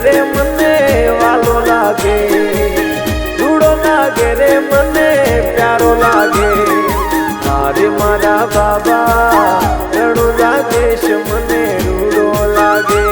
રે મને વાલો લાગે, રૂડો લાગે રે મને પ્યારો લાગે. તારે મારા બાબા રણુજા દેશ મને રૂડો લાગે.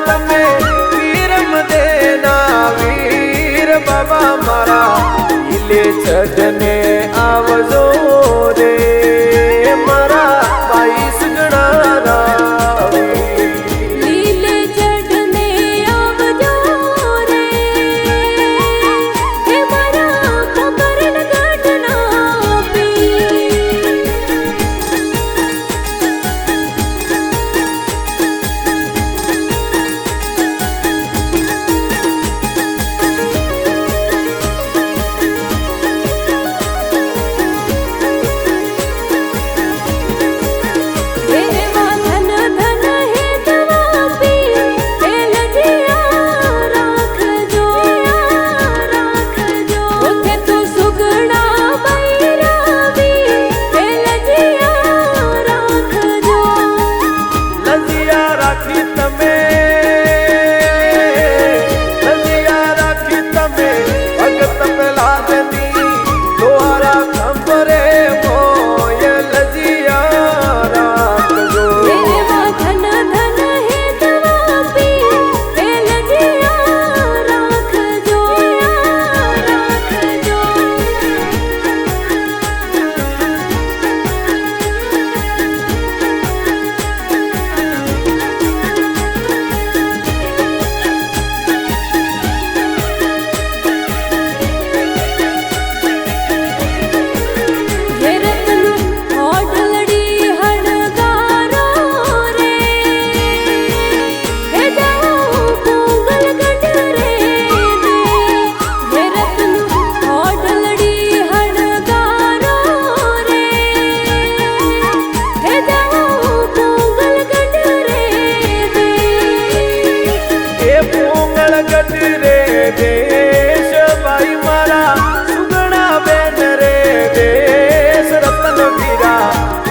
તમે વીર મદેના વીર બાબા મારા લીલે ચઢને આવજો રે મારા 22 ગણા લીલે ચઢને આવજો રે હે મારા ખબર ગઢના પી.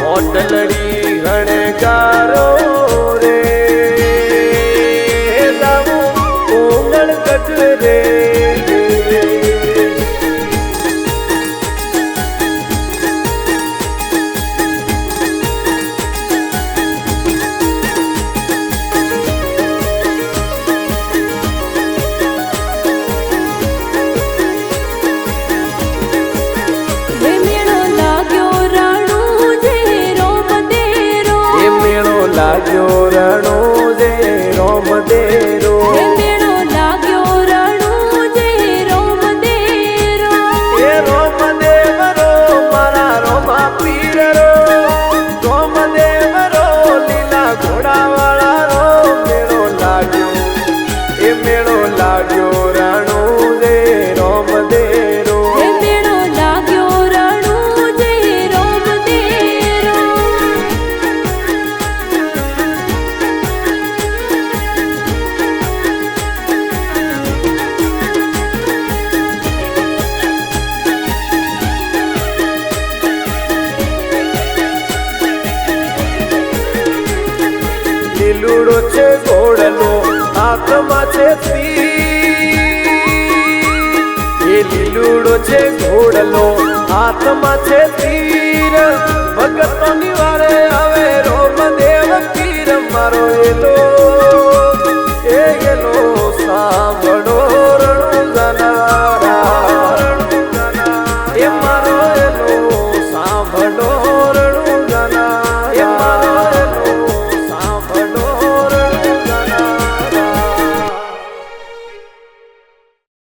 હોટલડી હણકારો રે લાવું કોમળ ગઢ રે. લાગ્યો રણો જે રોમ દેરો મેળો લાગ્યો રણો જે રોમ દેરો એ રોમ દેવરો મારા રોમા પીર રો રોમ દેવરો લીલા ઘોડા વાળા રો મેળો લાગ્યો એ મેળો લાગ્યો રણો જે રોમ દેરો મેળો લાગ્યો રણો જે રોમ દેરો. લીલુડો છે ઘોડલો હાથમાં છે તીર. એ લીલુડો છે ઘોડલો હાથમાં છે તીર. ભગતોની વારે હવે રોમ દેવ પીર મારો એલો